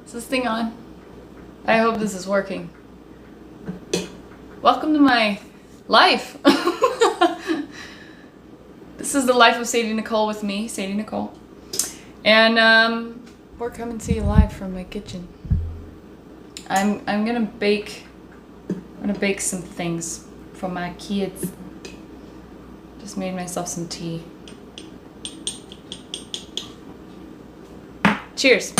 Is this thing on? I hope this is working. Welcome to my life. This is the life of Sadie Nichole with me, Sadie Nichole. And we're coming to you live from my kitchen. I'm gonna bake some things for my kids. Just made myself some tea. Cheers.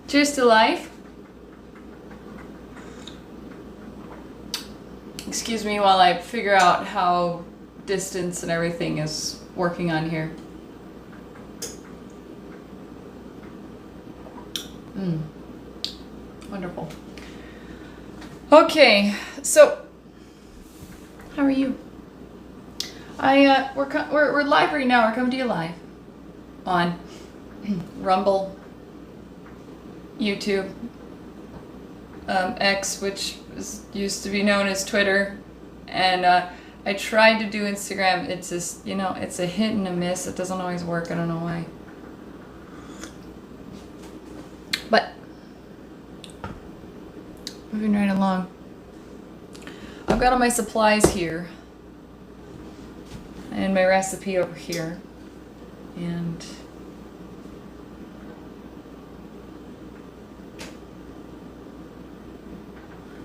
Cheers to life. Excuse me while I figure out how distance and everything is working on here. Wonderful. Okay, so how are you? We're live right now. We're coming to you live on Rumble, YouTube, X, which used to be known as Twitter, and I tried to do Instagram. It's just, it's a hit and a miss. It doesn't always work. I don't know why. But moving right along. I've got all my supplies here and my recipe over here, and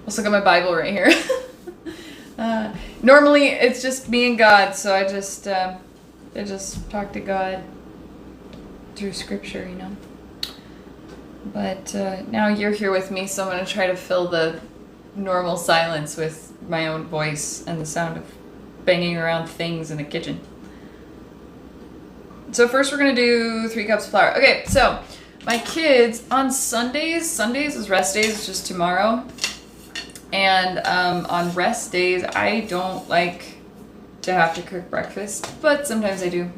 also got my Bible right here. Normally it's just me and God, so I just talk to God through scripture, But now you're here with me, so I'm going to try to fill the normal silence with my own voice and the sound of banging around things in the kitchen. So first we're going to do 3 cups of flour. Okay, so my kids on Sundays is rest days, it's just tomorrow. And on rest days, I don't like to have to cook breakfast, but sometimes I do.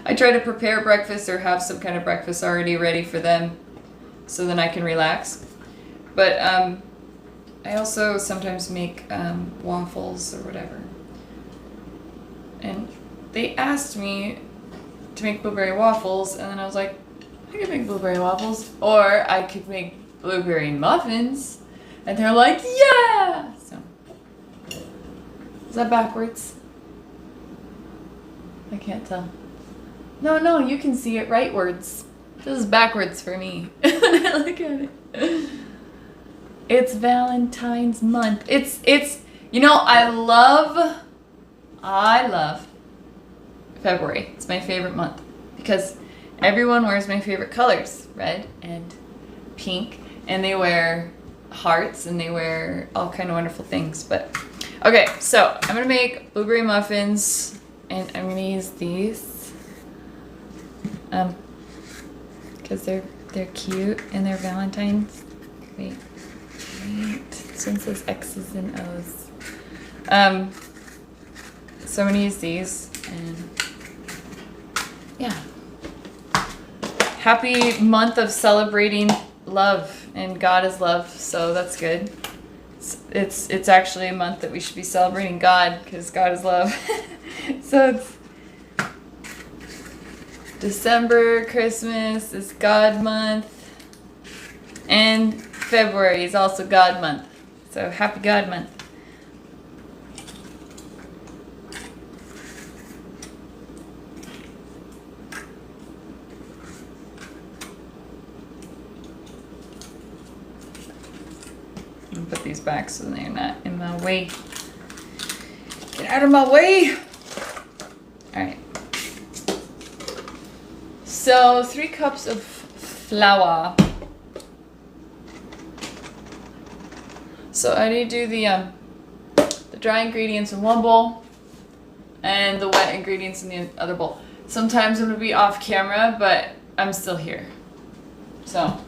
I try to prepare breakfast or have some kind of breakfast already ready for them so then I can relax. But I also sometimes make waffles or whatever. And they asked me to make blueberry waffles, and then I was like, I could make blueberry waffles, or I could make blueberry muffins. And they're like, yeah! So, is that backwards? I can't tell. No, you can see it rightwards. This is backwards for me. Look at it. It's Valentine's month. It's I love February. It's my favorite month because everyone wears my favorite colors, red and pink, and they wear hearts and they wear all kind of wonderful things. But okay, so I'm gonna make blueberry muffins, and I'm gonna use these because they're cute and they're Valentine's. Wait, this one says X's and O's. So I'm gonna use these, and yeah, happy month of celebrating love. And God is love, so that's good. It's actually a month that we should be celebrating God, because God is love. So it's December, Christmas is God month, and February is also God month. So happy God month. Put these back so they're not in my way. Get out of my way! Alright. So 3 cups of flour. So I need to do the dry ingredients in one bowl and the wet ingredients in the other bowl. Sometimes I'm going to be off camera, but I'm still here. So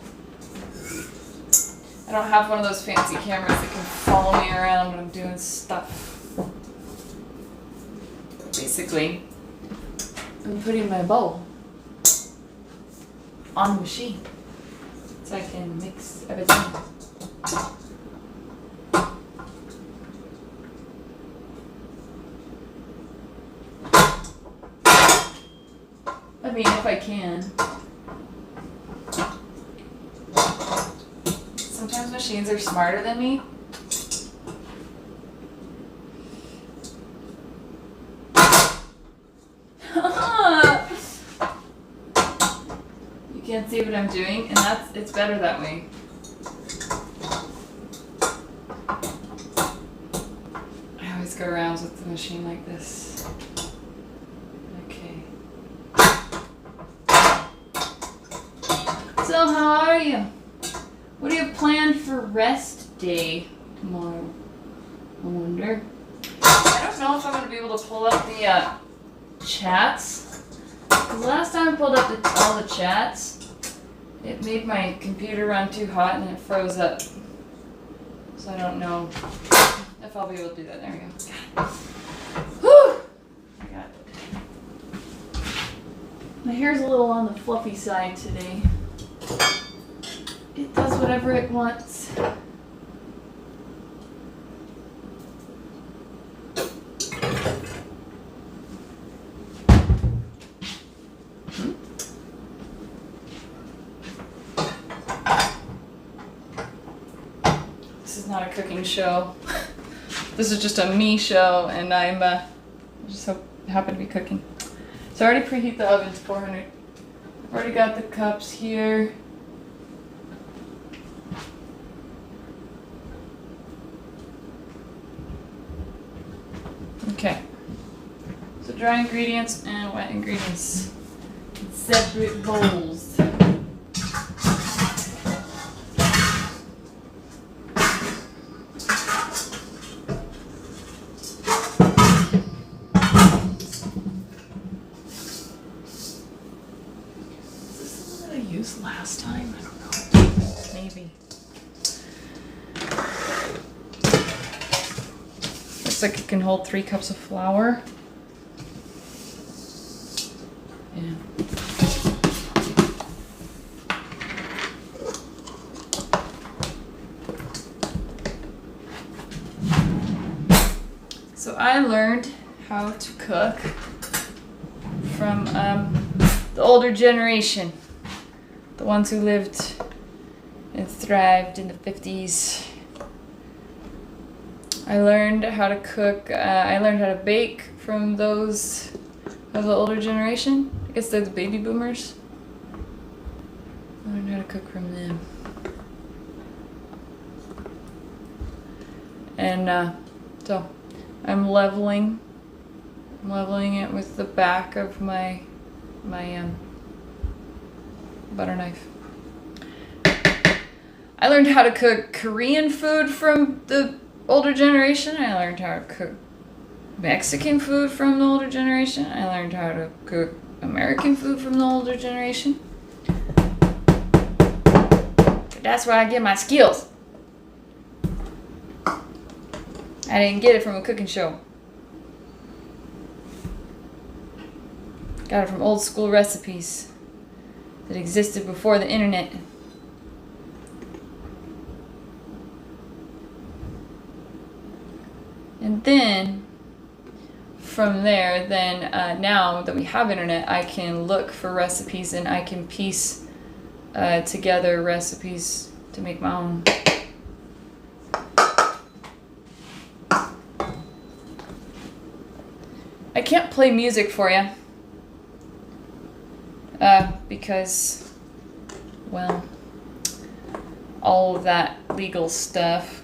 I don't have one of those fancy cameras that can follow me around when I'm doing stuff. Basically, I'm putting my bowl on the machine so I can mix everything. I mean, if I can. Sometimes machines are smarter than me. You can't see what I'm doing, and it's better that way. I always go around with the machine like this. Okay. So how are you? What do you have planned for rest day tomorrow? I wonder. I don't know if I'm going to be able to pull up the chats. The last time I pulled up all the chats, it made my computer run too hot and it froze up. So I don't know if I'll be able to do that. There we go. Whew! I got it. My hair's a little on the fluffy side today. It does whatever it wants. This is not a cooking show. This is just a me show, and I'm just so happy to be cooking. So I already preheat the oven to 400. I've already got the cups here. Okay, so dry ingredients and wet ingredients in separate bowls. Is this the one that I used last time? I don't know. Maybe. Looks like it can hold 3 cups of flour. Yeah. So I learned how to cook from the older generation, the ones who lived and thrived in the 50s. I learned how to cook, I learned how to bake from those of the older generation. I guess they're the baby boomers. I learned how to cook from them. And so I'm leveling it with the back of my butter knife. I learned how to cook Korean food from the older generation. I learned how to cook Mexican food from the older generation. I learned how to cook American food from the older generation. But that's where I get my skills. I didn't get it from a cooking show. Got it from old school recipes that existed before the internet. And then, from there, now that we have internet, I can look for recipes and I can piece together recipes to make my own. I can't play music for you because, well, all of that legal stuff.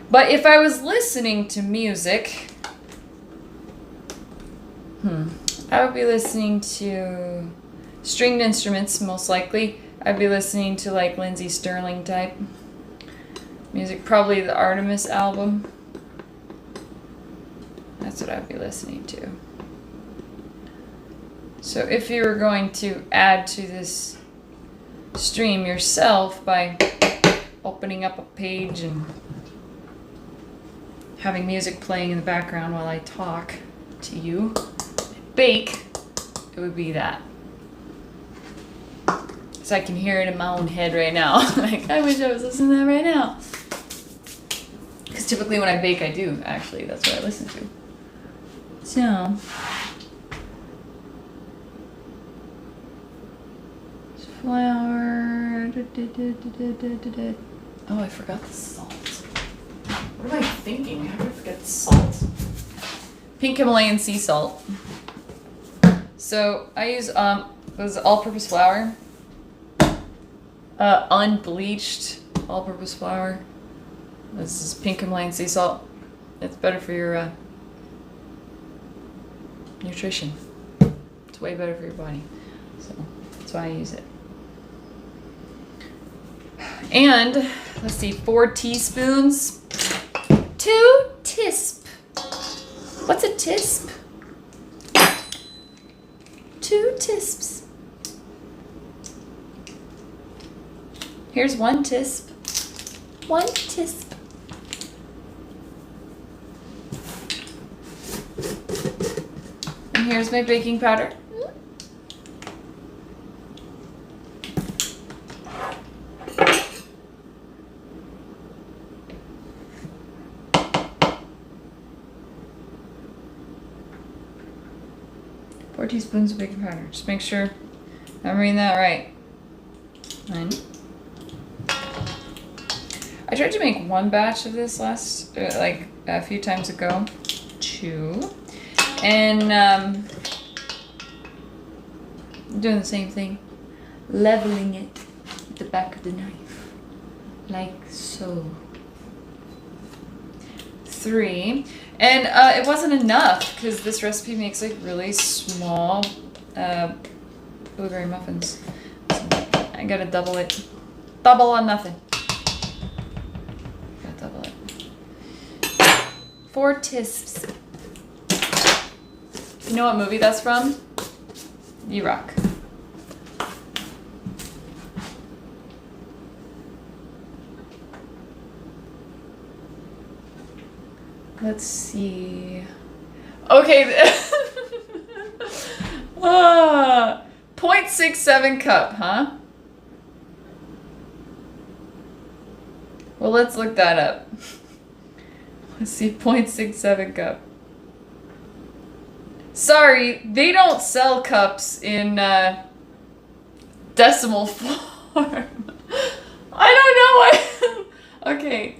But if I was listening to music, I would be listening to stringed instruments, most likely. I'd be listening to like Lindsey Stirling type music, probably the Artemis album. That's what I'd be listening to. So if you were going to add to this stream yourself by opening up a page and having music playing in the background while I talk to you, bake, it would be that. So I can hear it in my own head right now. Like, I wish I was listening to that right now. Because typically when I bake, I do, actually. That's what I listen to. So, flour. Oh, I forgot the salt. What am I thinking? How did I forget salt? Pink Himalayan sea salt. So I use this is all-purpose flour. Unbleached all-purpose flour. This is pink Himalayan sea salt. It's better for your nutrition. It's way better for your body. So that's why I use it. And let's see, 4 teaspoons. 2 tisp. What's a tisp? 2 tisps. Here's 1 tisp. 1 tisp. And here's my baking powder. 4 teaspoons of baking powder. Just make sure I'm reading that right. 1. I tried to make 1 batch of this like a few times ago. 2. And I'm doing the same thing. Leveling it with the back of the knife. Like so. 3. And it wasn't enough because this recipe makes like really small blueberry muffins. So I gotta double it. Double on nothing. Gotta double it. 4 tisps. You know what movie that's from? You Rock. Let's see. Okay. 0.67 cup, huh? Well, let's look that up. Let's see, 0.67 cup. Sorry, they don't sell cups in decimal form. I don't know why. Okay.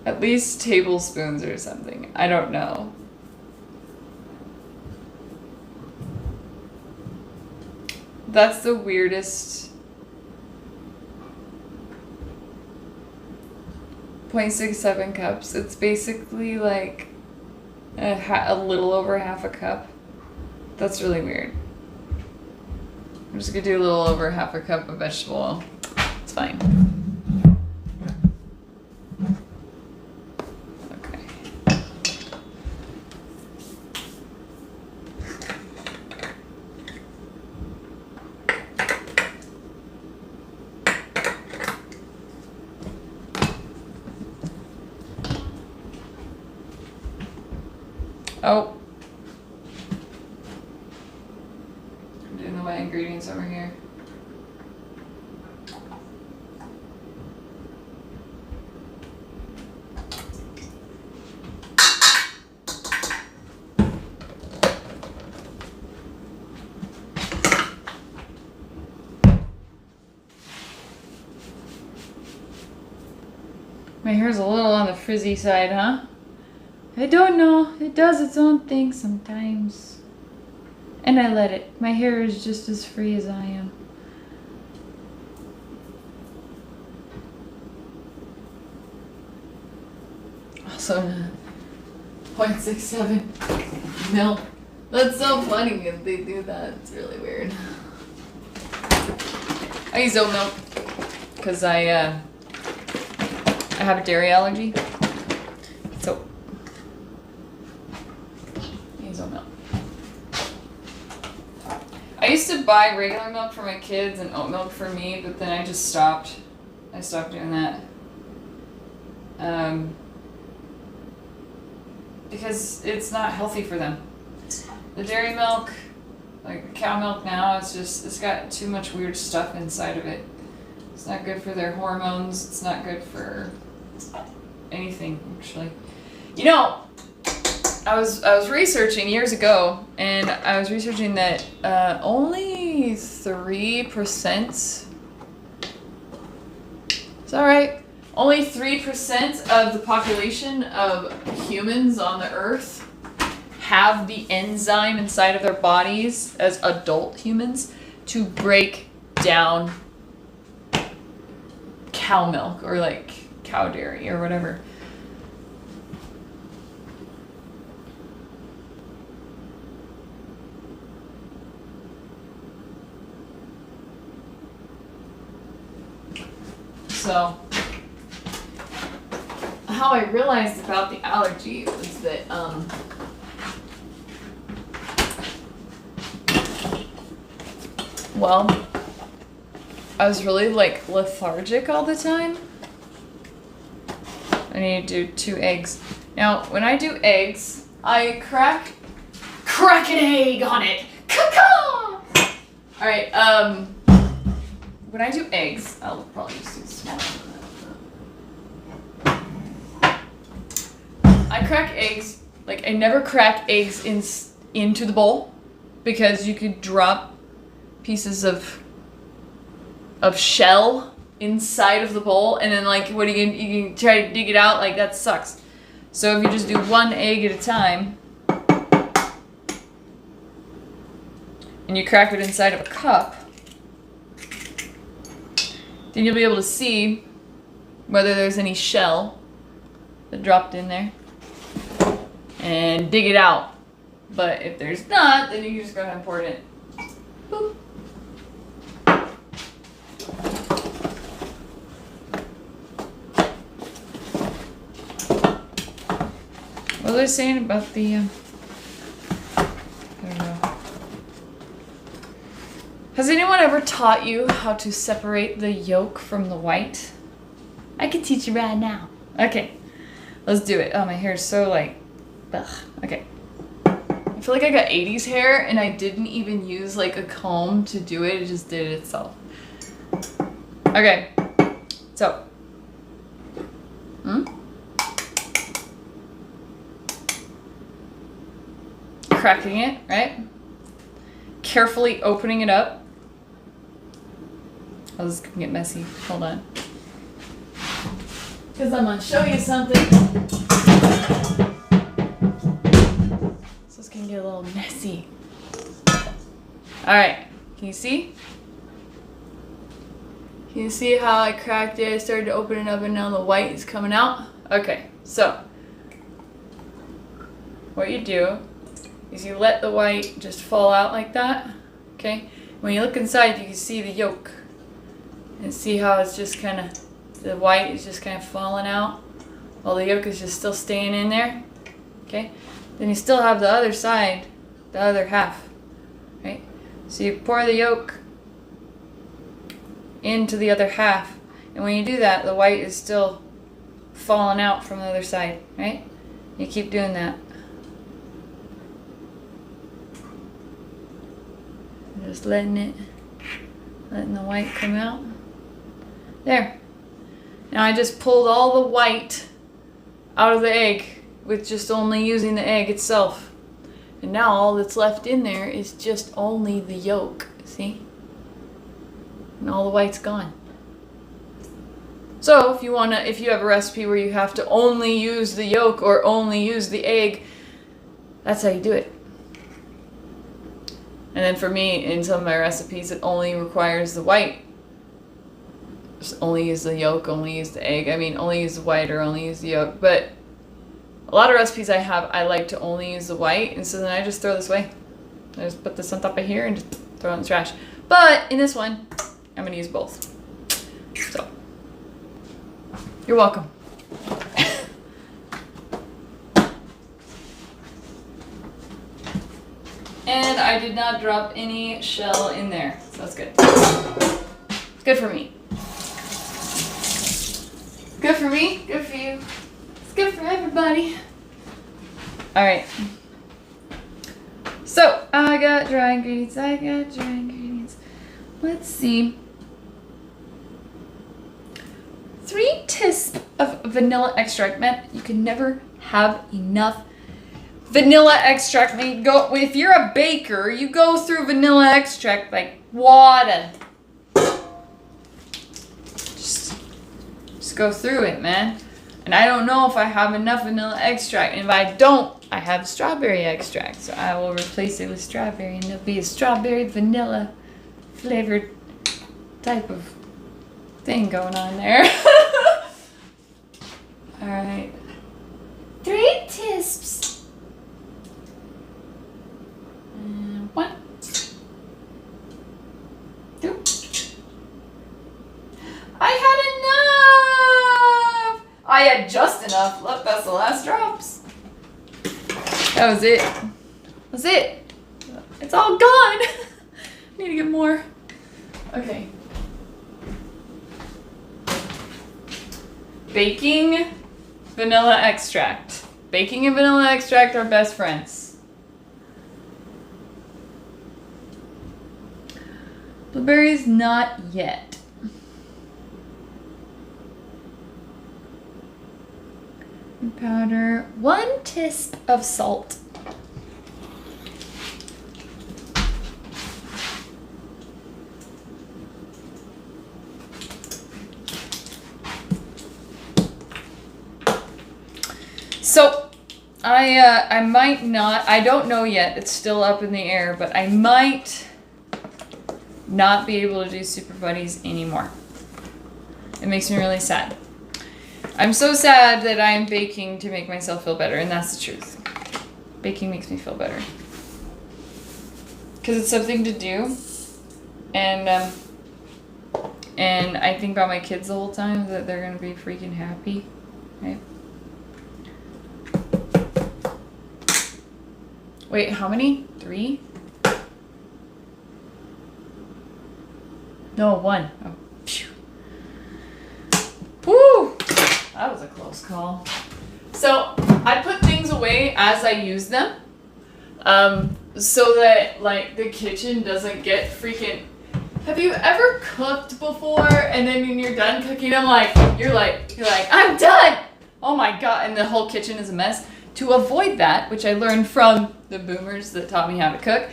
At least tablespoons or something. I don't know. That's the weirdest. 0.67 cups. It's basically like a little over half a cup. That's really weird. I'm just gonna do a little over half a cup of vegetable oil. It's fine. Oh. I'm doing the wet ingredients over here. My hair's a little on the frizzy side, huh? I don't know. It does its own thing sometimes. And I let it. My hair is just as free as I am. Also, 0.67 milk. That's so funny if they do that. It's really weird. I use oat milk because I have a dairy allergy. So milk. I used to buy regular milk for my kids and oat milk for me, but then I just stopped. I stopped doing that. Because it's not healthy for them. The dairy milk, like cow milk now, it's got too much weird stuff inside of it. It's not good for their hormones. It's not good for anything, actually. You know, I was researching years ago, and I was researching that only 3% It's all right. Only 3% of the population of humans on the earth have the enzyme inside of their bodies as adult humans to break down cow milk or like cow dairy or whatever. So, how I realized about the allergy was that, well, I was really like lethargic all the time. I need to do 2 eggs. Now, when I do eggs, I crack an egg on it. Caw-caw! All right, when I do eggs, I'll probably just do small. I crack eggs, like I never crack eggs into the bowl because you could drop pieces of shell inside of the bowl and then like what you can try to dig it out, like that sucks. So if you just do 1 egg at a time and you crack it inside of a cup, then you'll be able to see whether there's any shell that dropped in there and dig it out. But if there's not, then you can just go ahead and pour it in. Boop. What was I saying about the, I don't know. Has anyone ever taught you how to separate the yolk from the white? I can teach you right now. Okay, let's do it. Oh, my hair is so like, ugh. Okay. I feel like I got 80s hair and I didn't even use like a comb to do it. It just did it itself. Okay, so. Cracking it, right? Carefully opening it up. Oh, this is gonna get messy. Hold on. Because I'm gonna show you something. So it's gonna get a little messy. Alright, can you see? Can you see how I cracked it? I started to open it up and now the white is coming out? Okay, so what you do is you let the white just fall out like that, okay? When you look inside, you can see the yolk. And see how it's just kind of, the white is just kind of falling out while the yolk is just still staying in there, okay? Then you still have the other side, the other half, right? So you pour the yolk into the other half. And when you do that, the white is still falling out from the other side, right? You keep doing that. Just letting the white come out. There. Now I just pulled all the white out of the egg with just only using the egg itself. And now all that's left in there is just only the yolk, see? And all the white's gone. So if you have a recipe where you have to only use the yolk or only use the egg, that's how you do it. And then for me, in some of my recipes, it only requires the white. Just only use the yolk, only use the egg. I mean, only use the white or only use the yolk. But a lot of recipes I have, I like to only use the white. And so then I just throw this away. I just put this on top of here and just throw it in the trash. But in this one, I'm going to use both. So, you're welcome. And I did not drop any shell in there, so that's good. It's good for me. Good for me, good for you. It's good for everybody. Alright. So, I got dry ingredients. Let's see. 3 teaspoons of vanilla extract. Man, you can never have enough vanilla extract. I mean, if you're a baker, you go through vanilla extract like water. Just Just go through it, man. And I don't know if I have enough vanilla extract. And if I don't, I have strawberry extract. So I will replace it with strawberry. And it'll be a strawberry vanilla flavored type of thing going on there. Alright. 3 tisps. And 1. 2. I had enough! I had just enough. Look, that's the last drops. That was it. That's it. It's all gone. I need to get more. Okay. Baking vanilla extract. Baking and vanilla extract are best friends. Blueberries, not yet. Powder, 1 tisp of salt. So I might not, I don't know yet, it's still up in the air, but I might not be able to do Super Buddies anymore. It makes me really sad. I'm so sad that I'm baking to make myself feel better, and that's the truth. Baking makes me feel better. Because it's something to do, and I think about my kids the whole time, that they're going to be freaking happy, right? Wait, how many? 3? No, 1. Oh, phew. Woo! That was a close call. So I put things away as I use them, so that like the kitchen doesn't get freaking. Have you ever cooked before and then when you're done cooking, you're like I'm done. Oh my god! And the whole kitchen is a mess. To avoid that, which I learned from the boomers that taught me how to cook,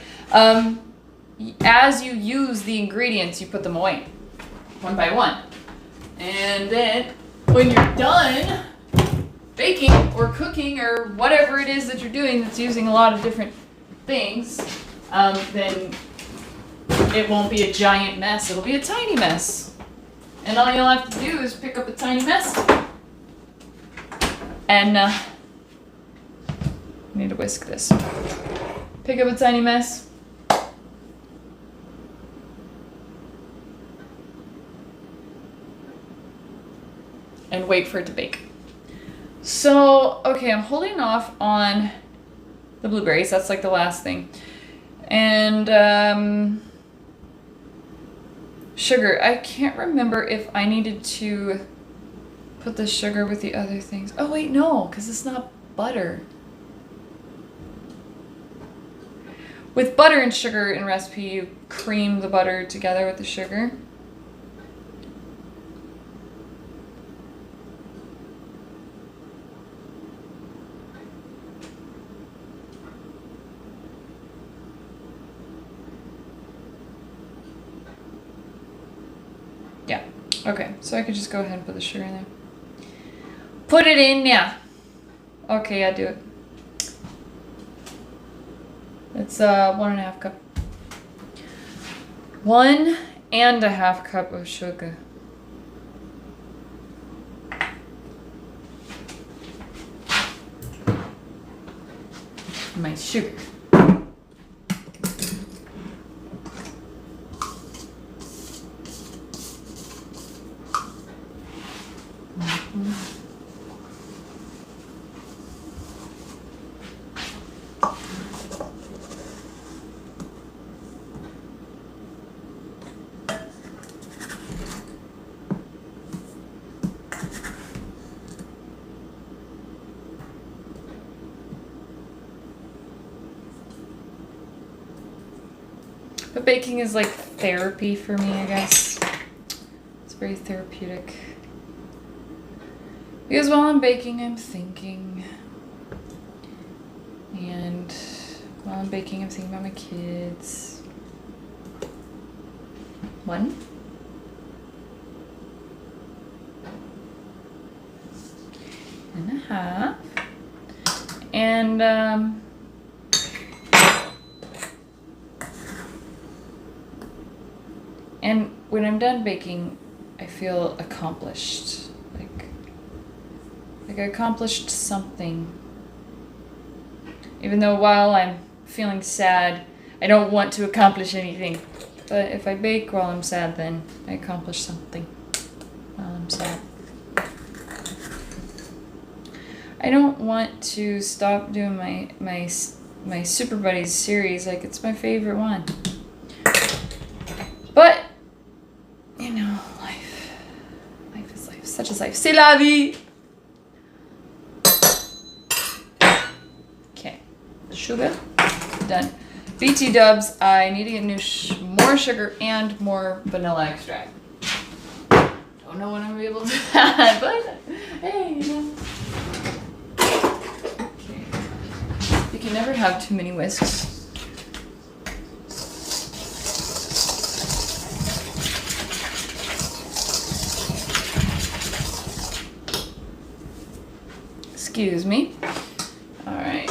as you use the ingredients, you put them away, one by one. And then, when you're done baking or cooking or whatever it is that you're doing that's using a lot of different things, then it won't be a giant mess, it'll be a tiny mess. And all you'll have to do is pick up a tiny mess. And, I need to whisk this. Pick up a tiny mess. And wait for it to bake. So, okay, I'm holding off on the blueberries. That's like the last thing. And, sugar. I can't remember if I needed to put the sugar with the other things. Oh, wait, no, because it's not butter. With butter and sugar in recipe, you cream the butter together with the sugar. Yeah, okay, so I could just go ahead and put the sugar in there. Put it in now. Okay, I do it. It's 1.5 cup. 1.5 cup of sugar. My sugar. But baking is like therapy for me, I guess. It's very therapeutic. Because while I'm baking, I'm thinking. And while I'm baking, I'm thinking about my kids. 1. half. And when I'm done baking, I feel accomplished. Like I accomplished something. Even though while I'm feeling sad, I don't want to accomplish anything. But if I bake while I'm sad, then I accomplish something while I'm sad. I don't want to stop doing my Super Buddies series. Like, it's my favorite one. But, you know, life is life. Such is life. C'est la vie! Okay. Sugar. Done. BT dubs. I need to get more sugar and more vanilla extract. Don't know when I'm gonna be able to do that, but hey, you know. Okay. You can never have too many whisks. Excuse me. Alright.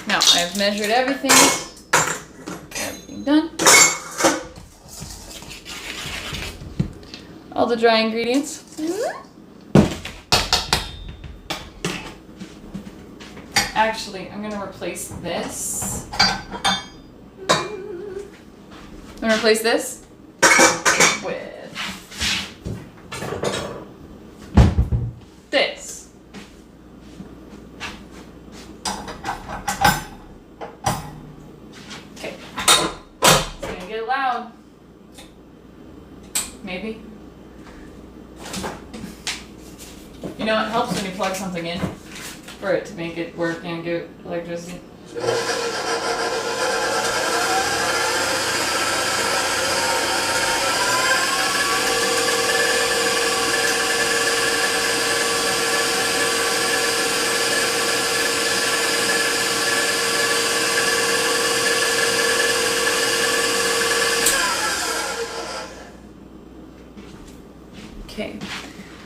Now, I've measured everything. Everything done. All the dry ingredients. Actually, I'm going to replace this. I'm going to replace this with this. Loud. Maybe. You know, it helps when you plug something in for it to make it work and give electricity. Okay,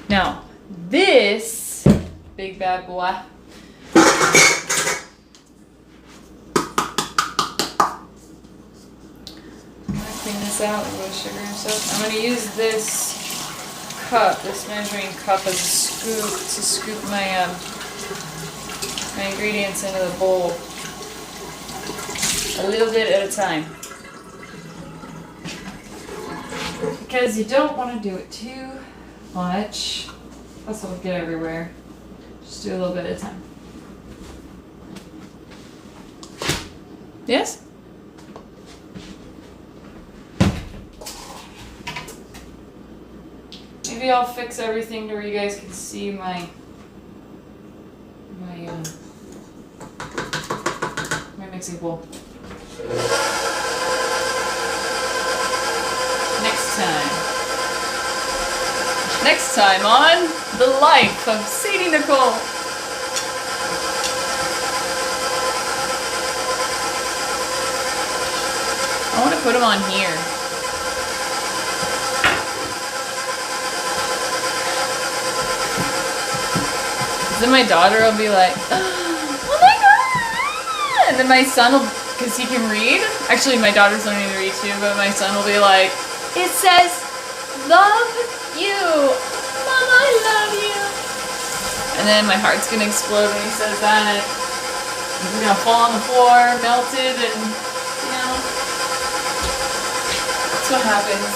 now this big bad boy. I'm gonna clean this out with sugar and stuff. I'm gonna use this cup, this measuring cup, as a scoop to scoop my my ingredients into the bowl. A little bit at a time. Because you don't want to do it too much. Plus it'll get everywhere. Just do a little bit at a time. Yes? Maybe I'll fix everything to where you guys can see my mixing bowl. Next time on The Life of Sadie Nichole. I want to put them on here. Then my daughter will be like, oh my god! And then my son will, because he can read. Actually, my daughter's learning to read too, but my son will be like, it says, love you. Mom, I love you. And then my heart's gonna explode when he says that. He's gonna fall on the floor, melted, and, you know, that's what happens.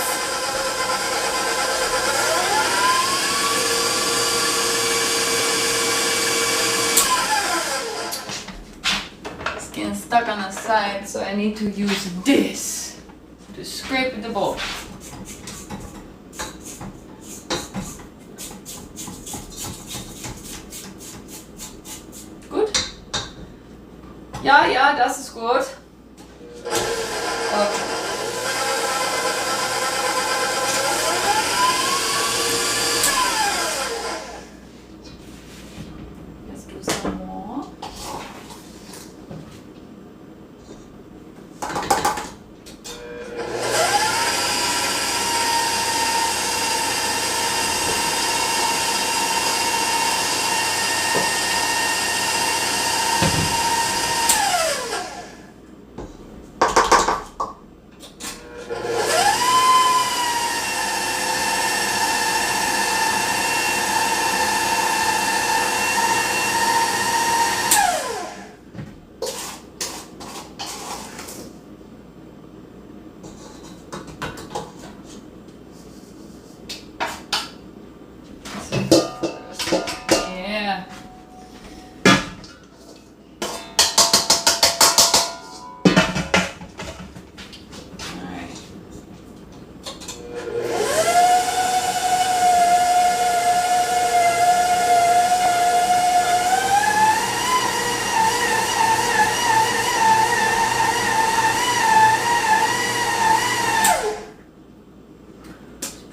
It's getting stuck on the side, so I need to use this to scrape at the bowl. Ja, ja, das ist gut. Okay. Let's do some more.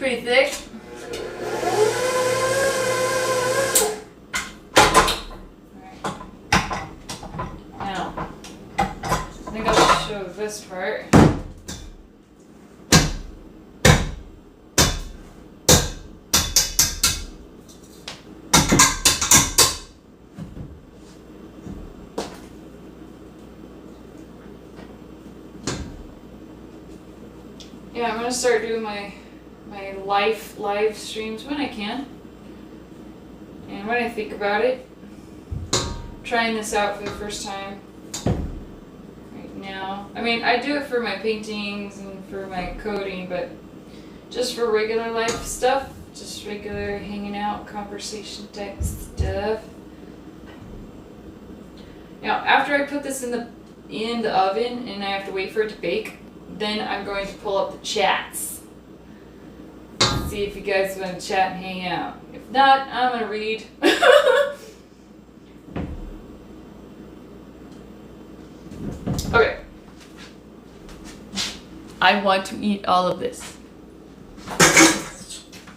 pretty thick. Now, I think I'll show this part. Yeah, I'm gonna start doing my live streams when I can. And when I think about it, trying this out for the first time right now. I mean, I do it for my paintings and for my coding, but just for regular life stuff, just regular hanging out, conversation type stuff. Now, after I put this in the oven and I have to wait for it to bake, then I'm going to pull up the chats. See if you guys want to chat and hang out. If not, I'm going to read. Okay. I want to eat all of this.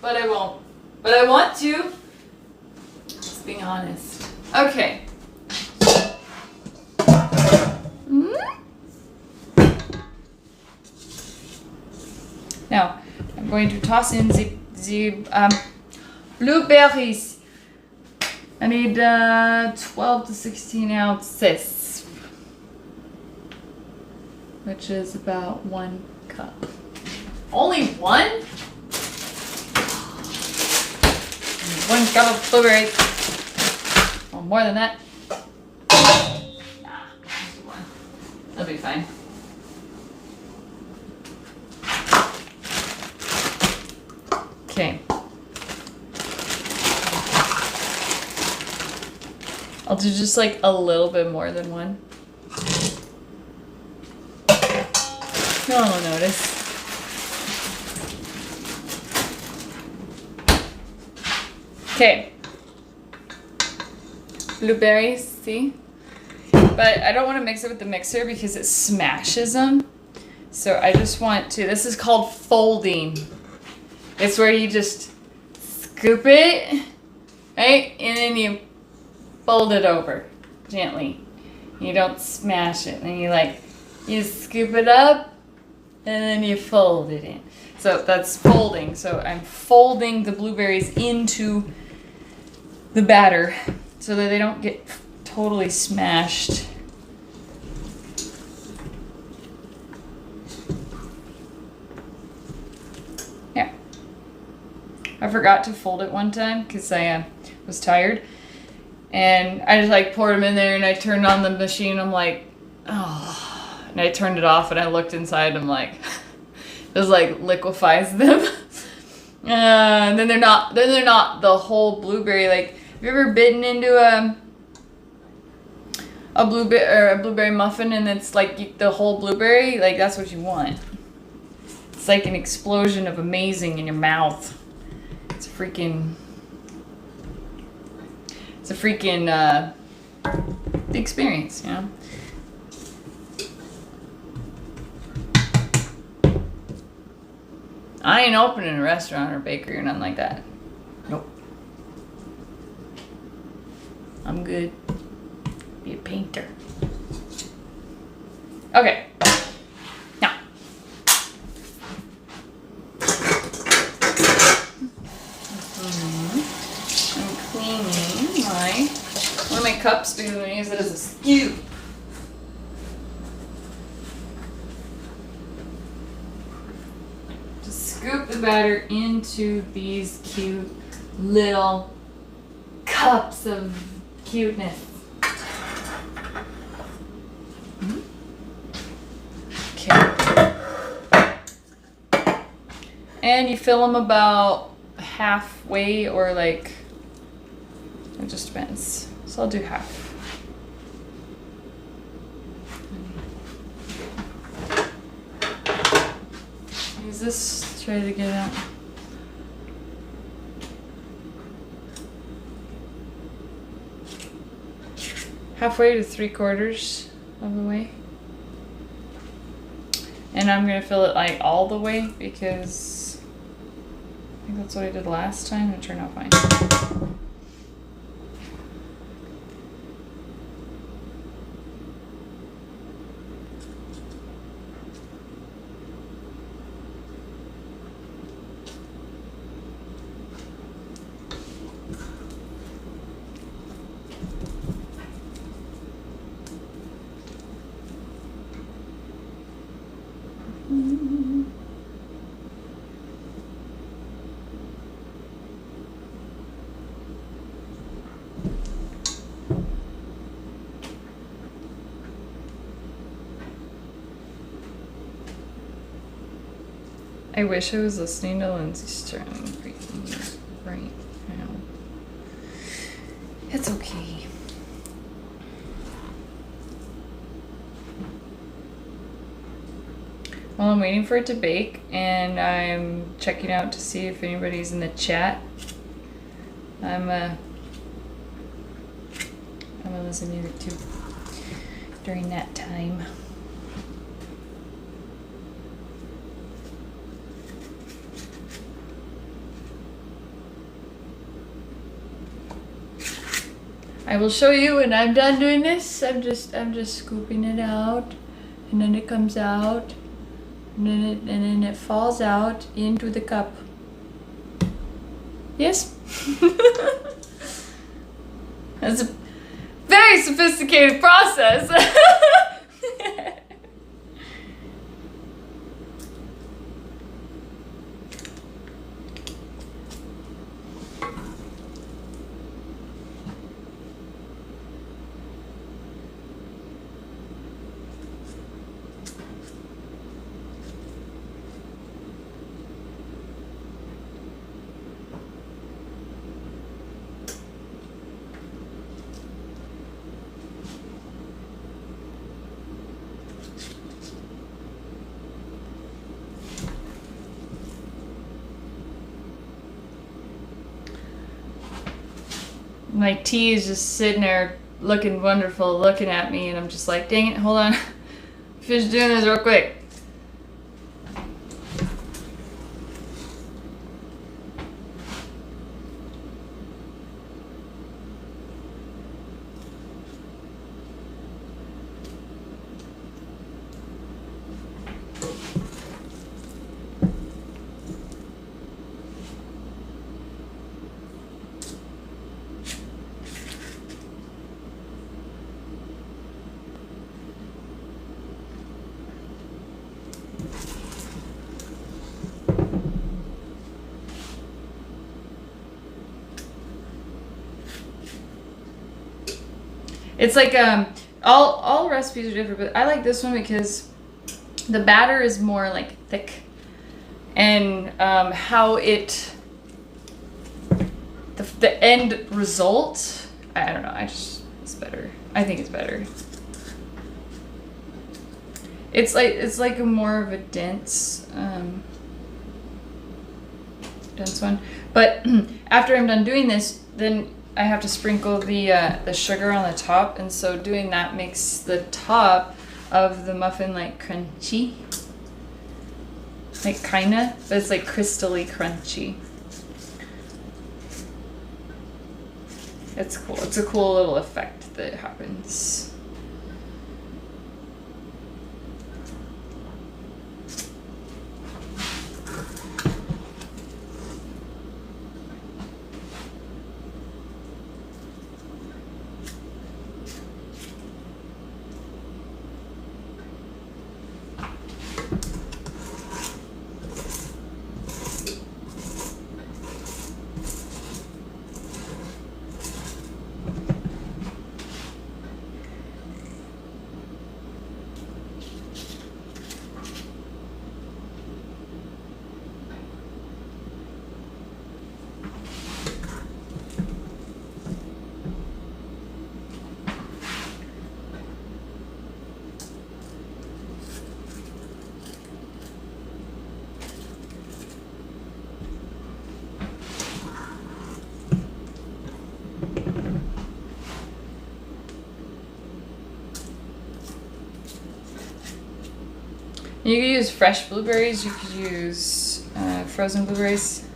But I won't. But I want to. Just being honest. Okay. Now, I'm going to toss in the blueberries. I need 12 to 16 ounces, which is about 1 cup. Only one? 1 cup of blueberries. Or more than that. Nah, just 1. That'll be fine. Okay. I'll do just like a little bit more than 1. No one will notice. Okay. Blueberries, see? But I don't want to mix it with the mixer because it smashes them. So I just want to, this is called folding. It's where you just scoop it, right? And then you fold it over gently. You don't smash it. And you scoop it up and then you fold it in. So that's folding. So I'm folding the blueberries into the batter so that they don't get totally smashed. Yeah. I forgot to fold it one time because I was tired. And I just poured them in there and I turned on the machine. I'm like, oh. And I turned it off and I looked inside. I'm like, it liquefies them. And then they're not the whole blueberry. Have you ever bitten into a blueberry muffin and it's the whole blueberry? That's what you want. It's like an explosion of amazing in your mouth. It's a freaking the experience, you know? I ain't opening a restaurant or bakery or nothing like that. Nope. I'm good. Be a painter. Okay. Now. I'm cleaning one of my cups because I'm going to use it as a scoop. Scoop the batter into these cute little cups of cuteness. Okay. And you fill them about halfway or it just depends. So I'll do half. Use this tray to get out. Halfway to 3/4 of the way. And I'm gonna fill it all the way because think that's what I did last time. It turned out fine. I wish I was listening to Lindsay Sterling right now. It's okay. Well, I'm waiting for it to bake, and I'm checking out to see if anybody's in the chat. I'm listening to it too during that time. I will show you when I'm done doing this. I'm just scooping it out, and then it comes out, and then it falls out into the cup. Yes? That's a very sophisticated process. My tea is just sitting there looking wonderful, looking at me, and I'm just like, dang it, hold on. Finish doing this real quick. It's like all recipes are different, but I like this one because the batter is more like thick, and how it the end result, I don't know, it's better. I think it's better. It's like a more of a dense one. But after I'm done doing this, then I have to sprinkle the sugar on the top, and so doing that makes the top of the muffin like crunchy, like kinda, but it's like crystally crunchy. It's cool. It's a cool little effect that happens. You could use fresh blueberries, you could use frozen blueberries.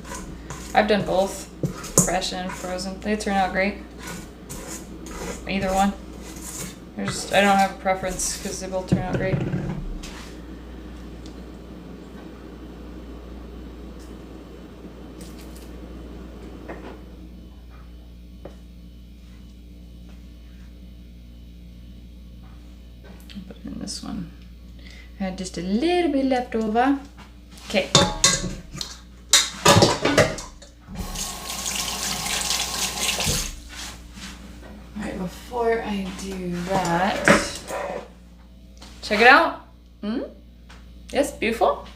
I've done both, fresh and frozen. They turn out great. Either one. I don't have a preference because they both turn out great. Put it in this one. I had just a little bit left over. Okay. Alright, before I do that, check it out. Yes, beautiful.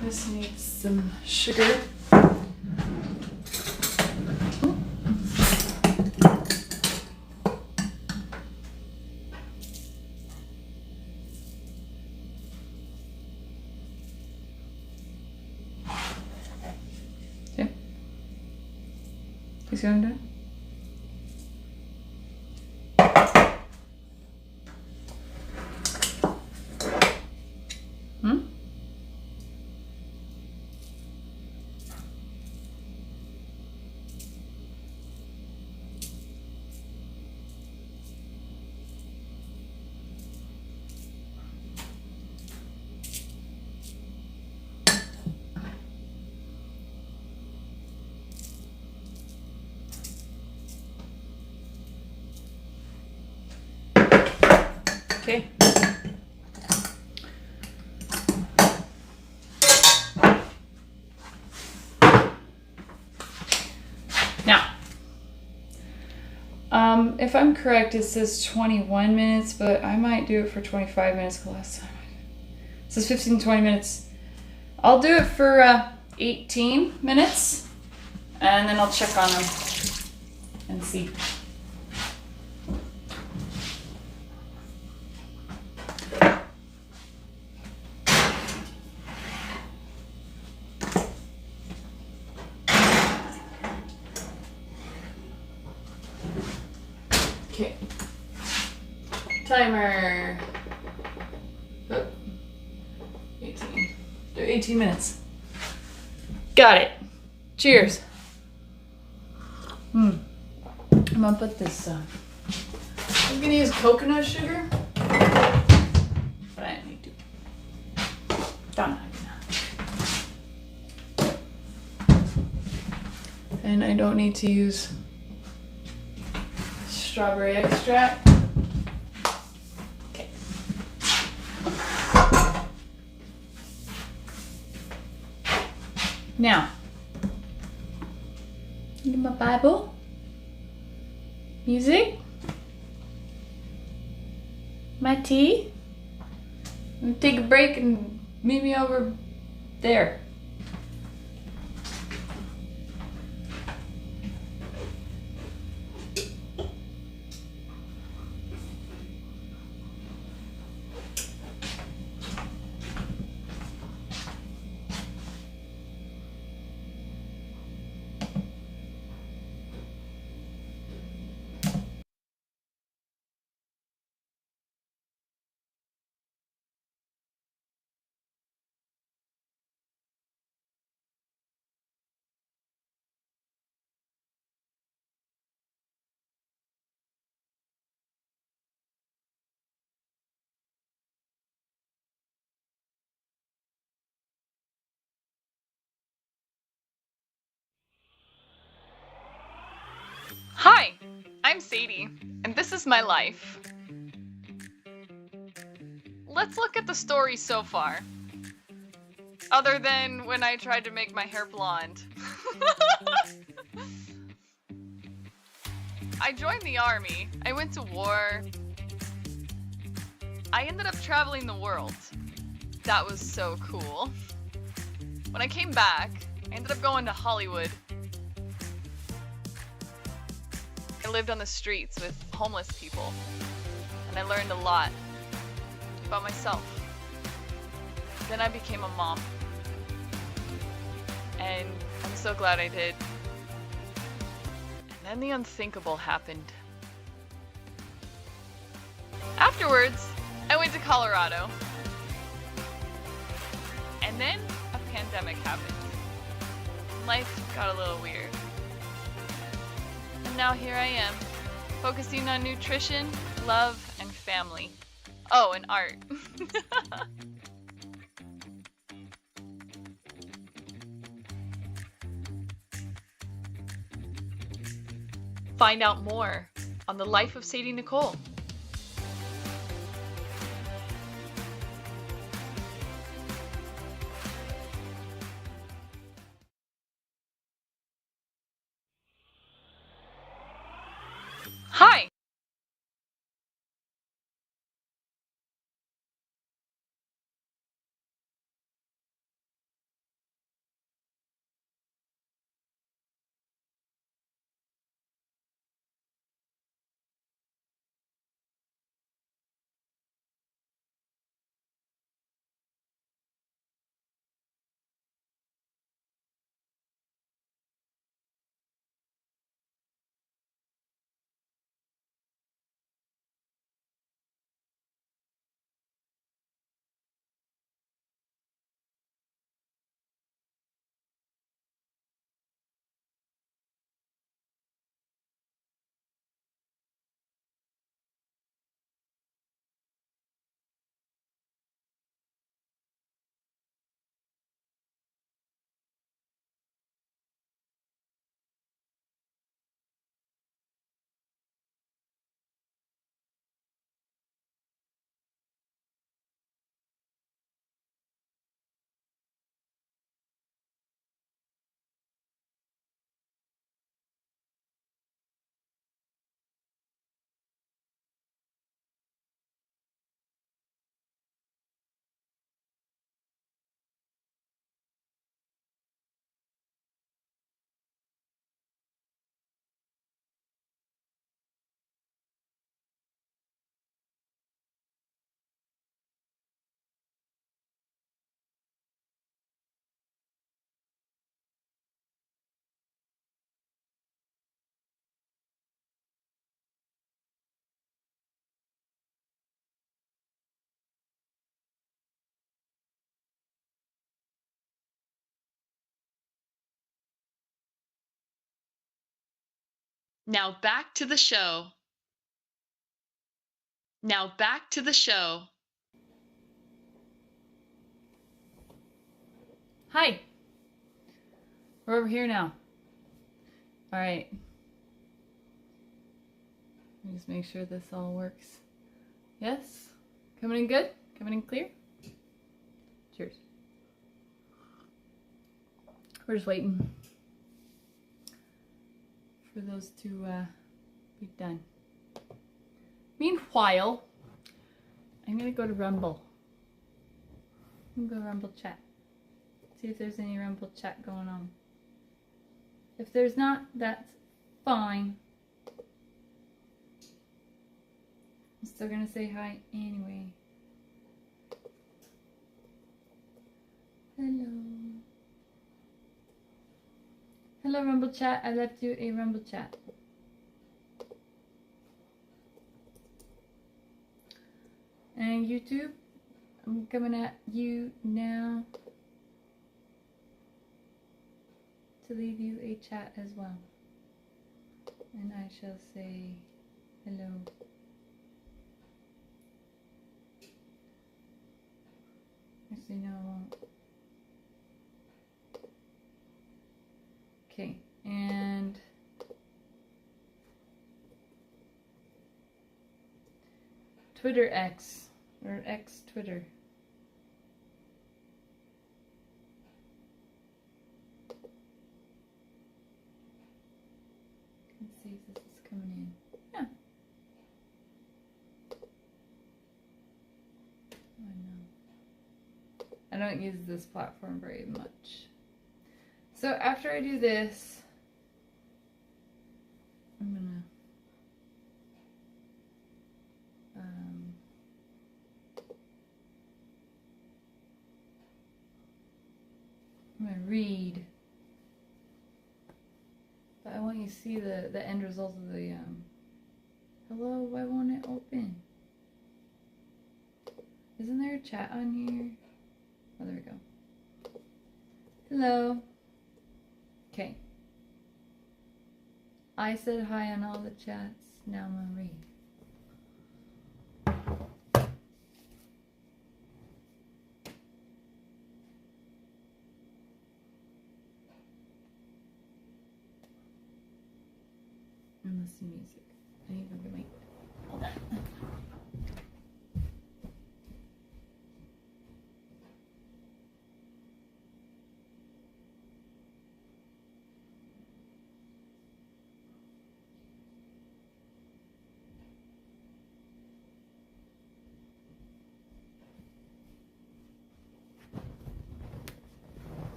This needs some sugar. You see what I'm doing? Okay. Now, if I'm correct, it says 21 minutes, but I might do it for 25 minutes last time. It says 15 to 20 minutes. I'll do it for 18 minutes, and then I'll check on them and see. Okay. Timer. 18. 18 minutes. Got it. Cheers. I'm gonna put this. I'm gonna use coconut sugar, but I don't need to. Don't. And I don't need to use strawberry extract. Okay. Now, get my Bible, music, my tea. I'm gonna take a break and meet me over there. Hi, I'm Sadie, and this is my life. Let's look at the story so far. Other than when I tried to make my hair blonde. I joined the army, I went to war. I ended up traveling the world. That was so cool. When I came back, I ended up going to Hollywood. I lived on the streets with homeless people, and I learned a lot about myself. Then I became a mom, and I'm so glad I did. And then the unthinkable happened. Afterwards, I went to Colorado, and then a pandemic happened. Life got a little weird. And now here I am, focusing on nutrition, love, and family. Oh, and art. Find out more on the life of Sadie Nichole. Hi! Now back to the show. Now back to the show. Hi. We're over here now. All right. Let me just make sure this all works. Yes? Coming in good? Coming in clear? Cheers. We're just waiting for those to be done. Meanwhile, I'm gonna go to Rumble. I'm gonna go to Rumble chat. See if there's any Rumble chat going on. If there's not, that's fine. I'm still gonna say hi anyway. Hello. Hello Rumble chat, I left you a Rumble chat. And YouTube, I'm coming at you now to leave you a chat as well. And I shall say hello. Actually, no, I won't. Okay, and Twitter X, or X Twitter. Let's see if this is coming in. Yeah. Oh, no. I don't use this platform very much. So after I do this, I'm gonna read, but I want you to see the end result of the hello, why won't it open? Isn't there a chat on here? Oh, there we go. Hello. Okay. I said hi on all the chats. Now I'm gonna read. And listen to music. I need to go get my. Hold on.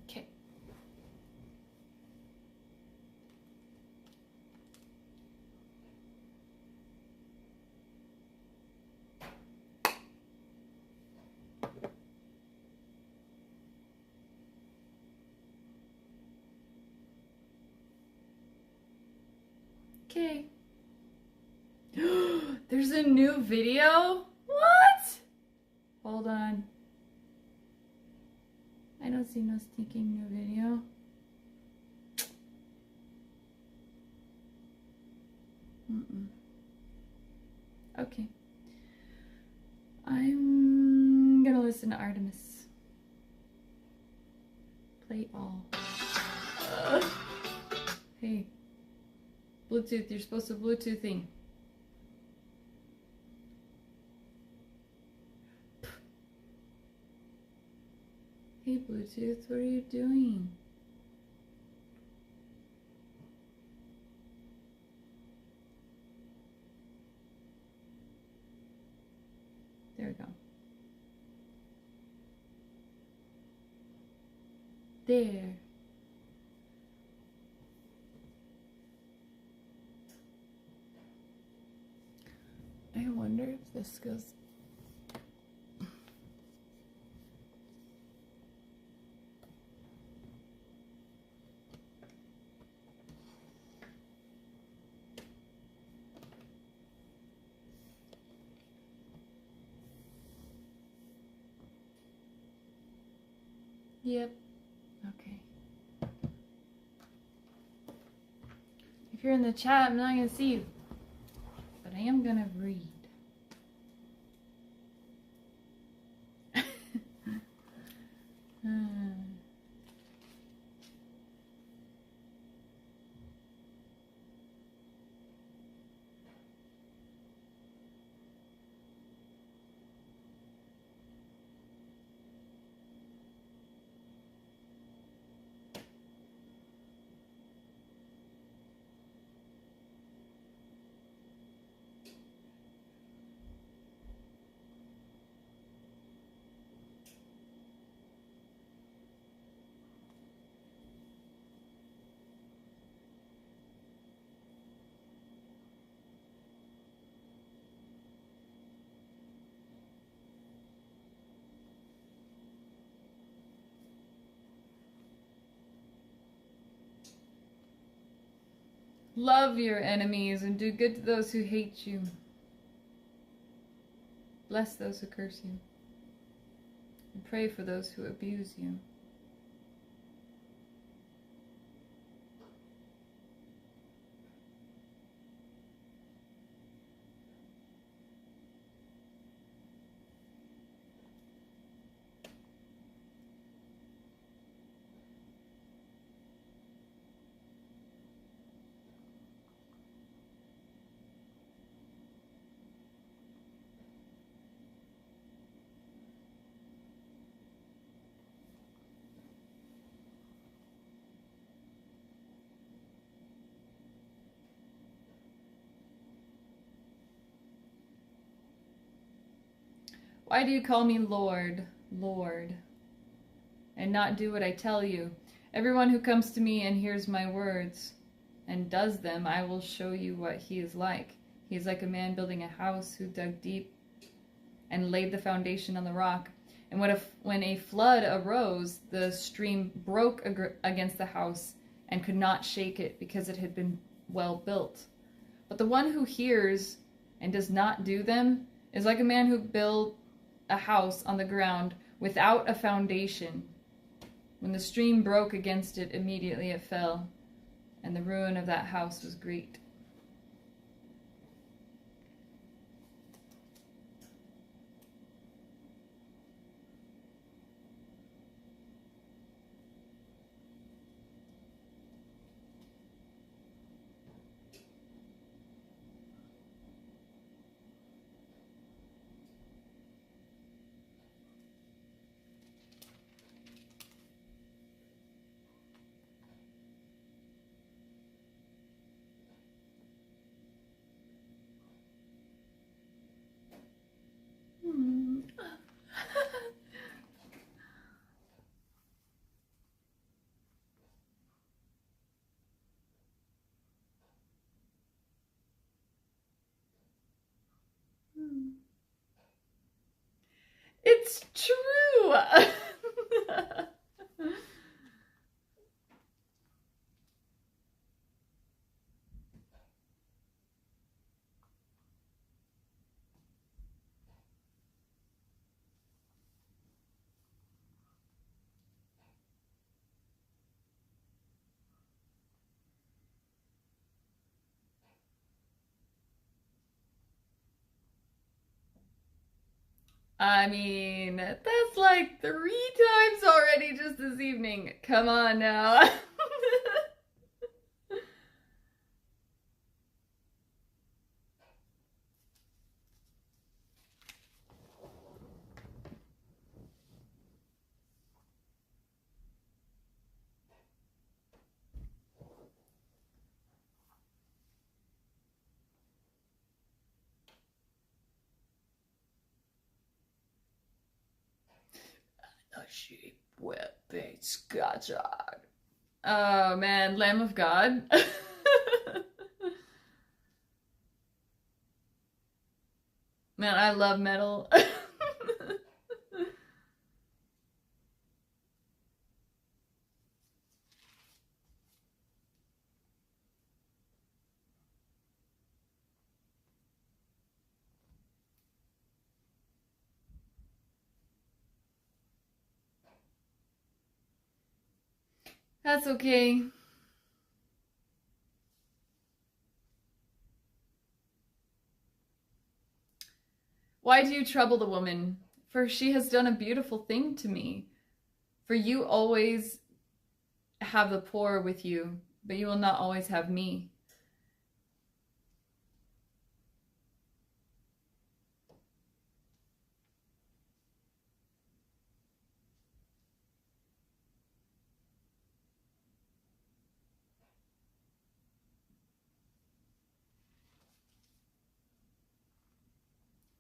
Okay. Okay. There's a new video? What? Hold on. I don't see no stinking new video. Okay. I'm gonna listen to Artemis. Play all. Hey. Bluetooth, you're supposed to Bluetoothing. Hey Bluetooth, what are you doing? There we go. There. I wonder if this goes. Yep. Okay. If you're in the chat, I'm not gonna see you. But I am gonna read. Love your enemies and do good to those who hate you. Bless those who curse you. And pray for those who abuse you. Why do you call me Lord, Lord, and not do what I tell you? Everyone who comes to me and hears my words and does them, I will show you what he is like. He is like a man building a house who dug deep and laid the foundation on the rock. And when a flood arose, the stream broke against the house and could not shake it because it had been well built. But the one who hears and does not do them is like a man who built a house on the ground without a foundation. When the stream broke against it, immediately it fell, and the ruin of that house was great. It's true. I mean, that's like 3 times already just this evening. Come on now. A sheep with a scotch on. Oh man, Lamb of God. Man, I love metal. That's okay. Why do you trouble the woman? For she has done a beautiful thing to me. For you always have the poor with you, but you will not always have me.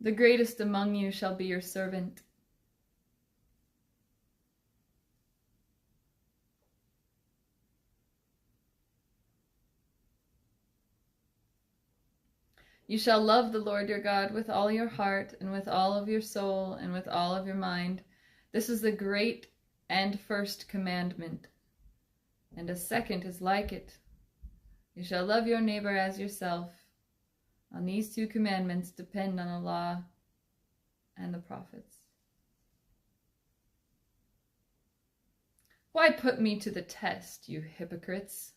The greatest among you shall be your servant. You shall love the Lord your God with all your heart and with all of your soul and with all of your mind. This is the great and first commandment. And a second is like it. You shall love your neighbor as yourself. On these 2 commandments depend on the law and the prophets. Why put me to the test, you hypocrites?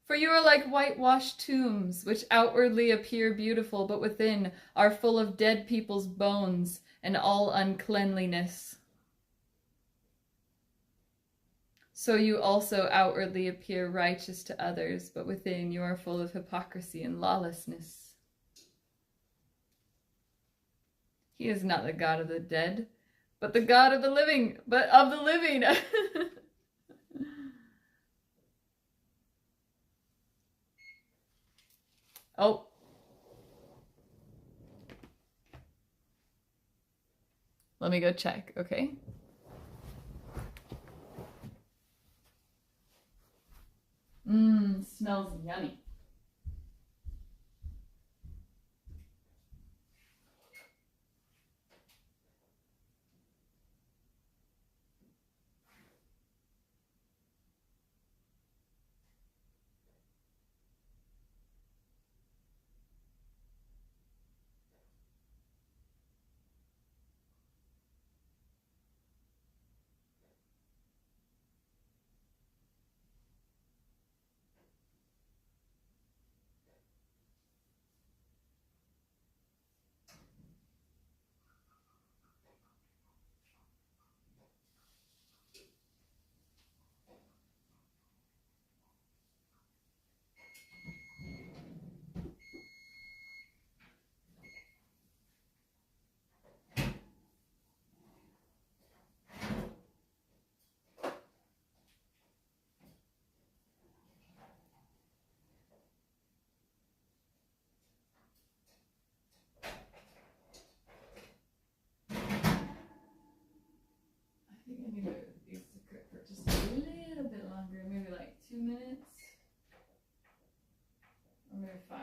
For you are like whitewashed tombs, which outwardly appear beautiful, but within are full of dead people's bones and all uncleanliness. So you also outwardly appear righteous to others, but within you are full of hypocrisy and lawlessness. He is not the God of the dead, but the God of the living, Oh. Let me go check, okay? Smells yummy. Maybe 5.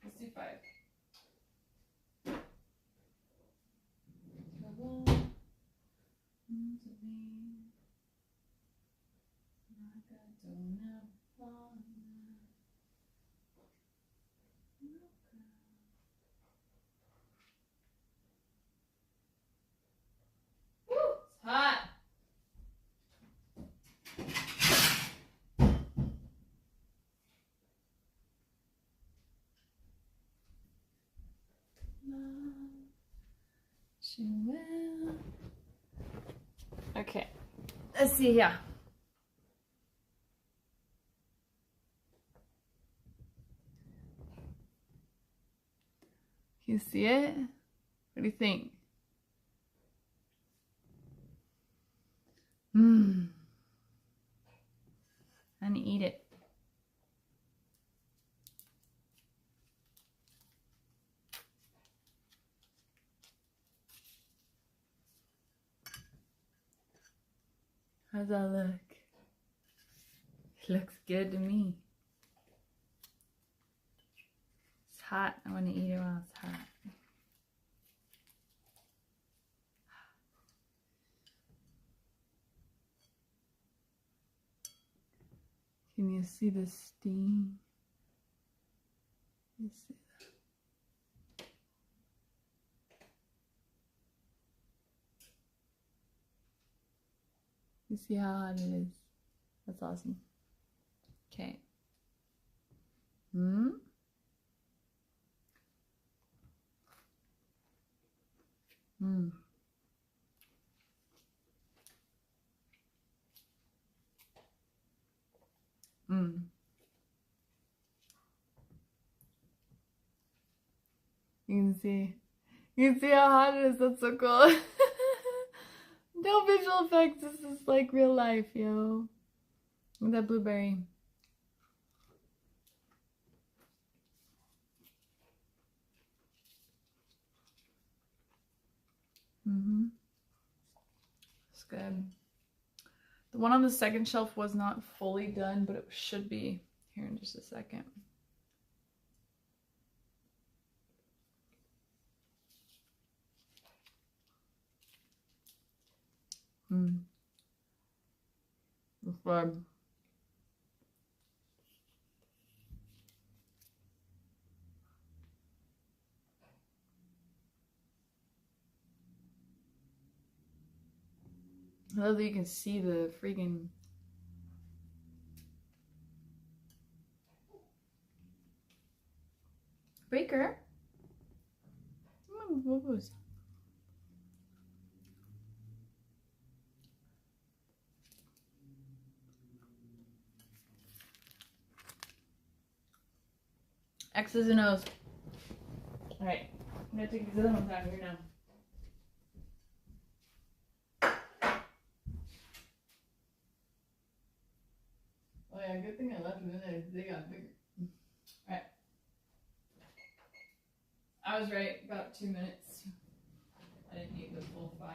Let's do 5. It's hot. Okay, let's see here. Can you see it? What do you think? And eat it. How's that look? It looks good to me. It's hot. I want to eat it while it's hot. Can you see the steam? You see that? You see how hot it is? That's awesome. Okay. Hmm? Hmm. Hmm. You can see how hot it is. That's so cool. No visual effects. This is like real life, yo. Look at that blueberry. It's good. The one on the second shelf was not fully done, but it should be here in just a second. It's good. I love that you can see the freaking Baker. What was? X's and O's. Alright, I'm gonna take these other ones out of here now. Oh yeah, good thing I left them in there. They got bigger. Alright. I was right, about 2 minutes. I didn't need the full 5.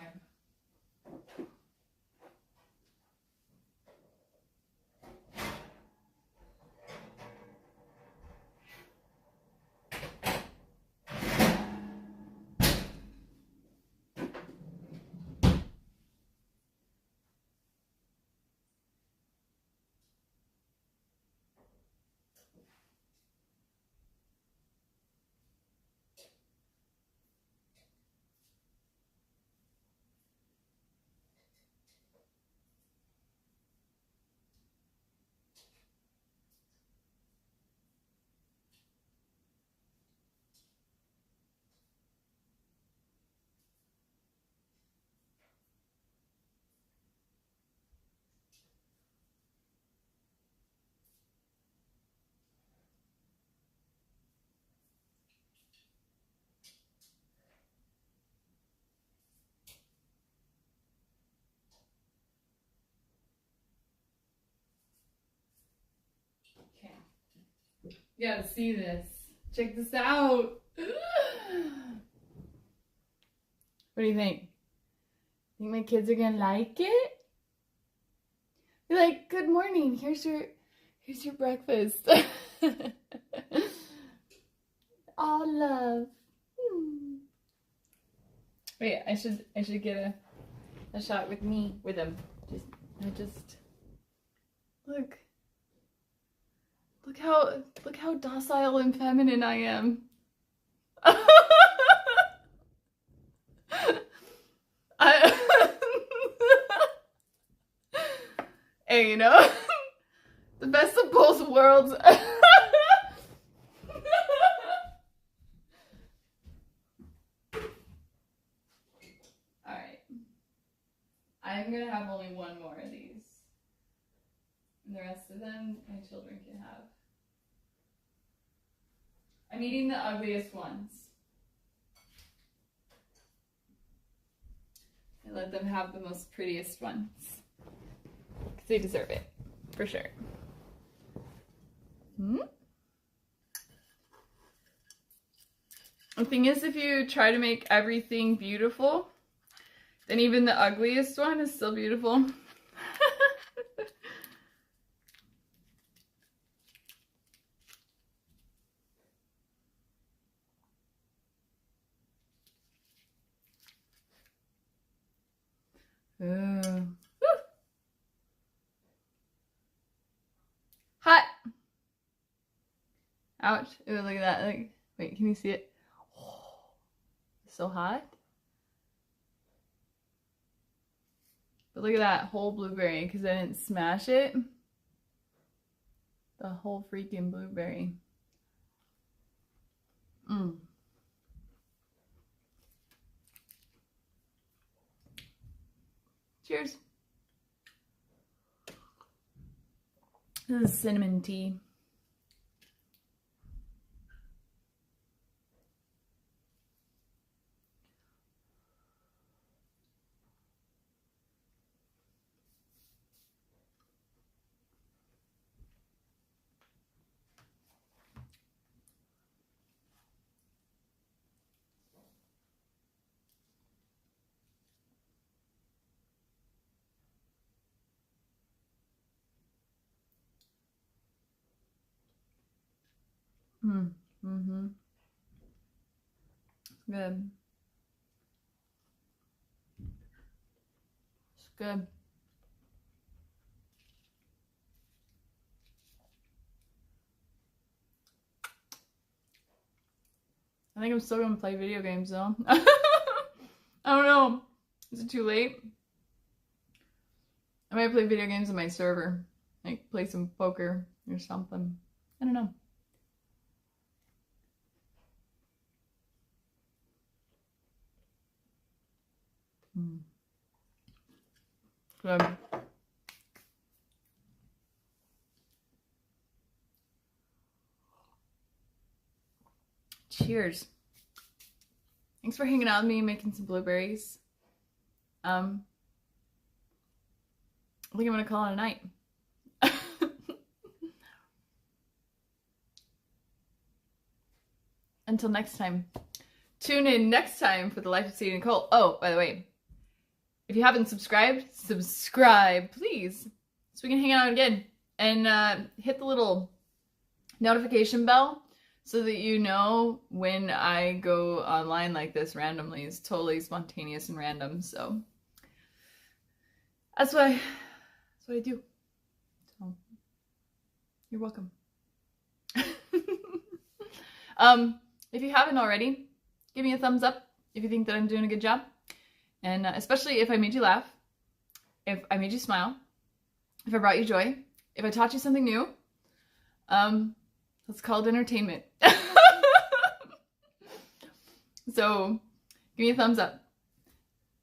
Okay. You gotta see this. Check this out. What do you think? Think my kids are gonna like it? You're like, good morning. Here's your breakfast. all love. Wait, I should get a shot with me with him. Just look how docile and feminine I am. Hey, you know, the best of both worlds. Alright. I'm gonna have only one more of these. And the rest of them, my children can have. I'm eating the ugliest ones. I let them have the most prettiest ones. Because they deserve it. For sure. The thing is, if you try to make everything beautiful, then even the ugliest one is still beautiful. Ooh. Hot. Ouch. Ooh, look at that. Like, wait, can you see it? Oh, so hot. But look at that whole blueberry, because I didn't smash it. The whole freaking blueberry. Cheers. This is cinnamon tea. Good. It's good. I think I'm still gonna play video games though. I don't know. Is it too late? I might play video games on my server. Like play some poker or something. I don't know. Good. Cheers. Thanks for hanging out with me and making some blueberries. I think I'm gonna call it a night. Until next time. Tune in next time for the Life of Sadie Nichole. Oh, by the way, if you haven't subscribed, subscribe, please, so we can hang out again. And hit the little notification bell so that you know when I go online like this randomly. It's totally spontaneous and random, so that's what I do. So you're welcome. If you haven't already, give me a thumbs up if you think that I'm doing a good job. And especially if I made you laugh, if I made you smile, if I brought you joy, if I taught you something new, that's called entertainment. So give me a thumbs up.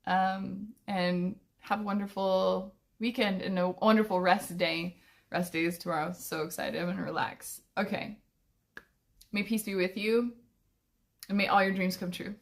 And have a wonderful weekend and a wonderful rest day. Rest day is tomorrow. So excited. I'm going to relax. Okay. May peace be with you. And may all your dreams come true.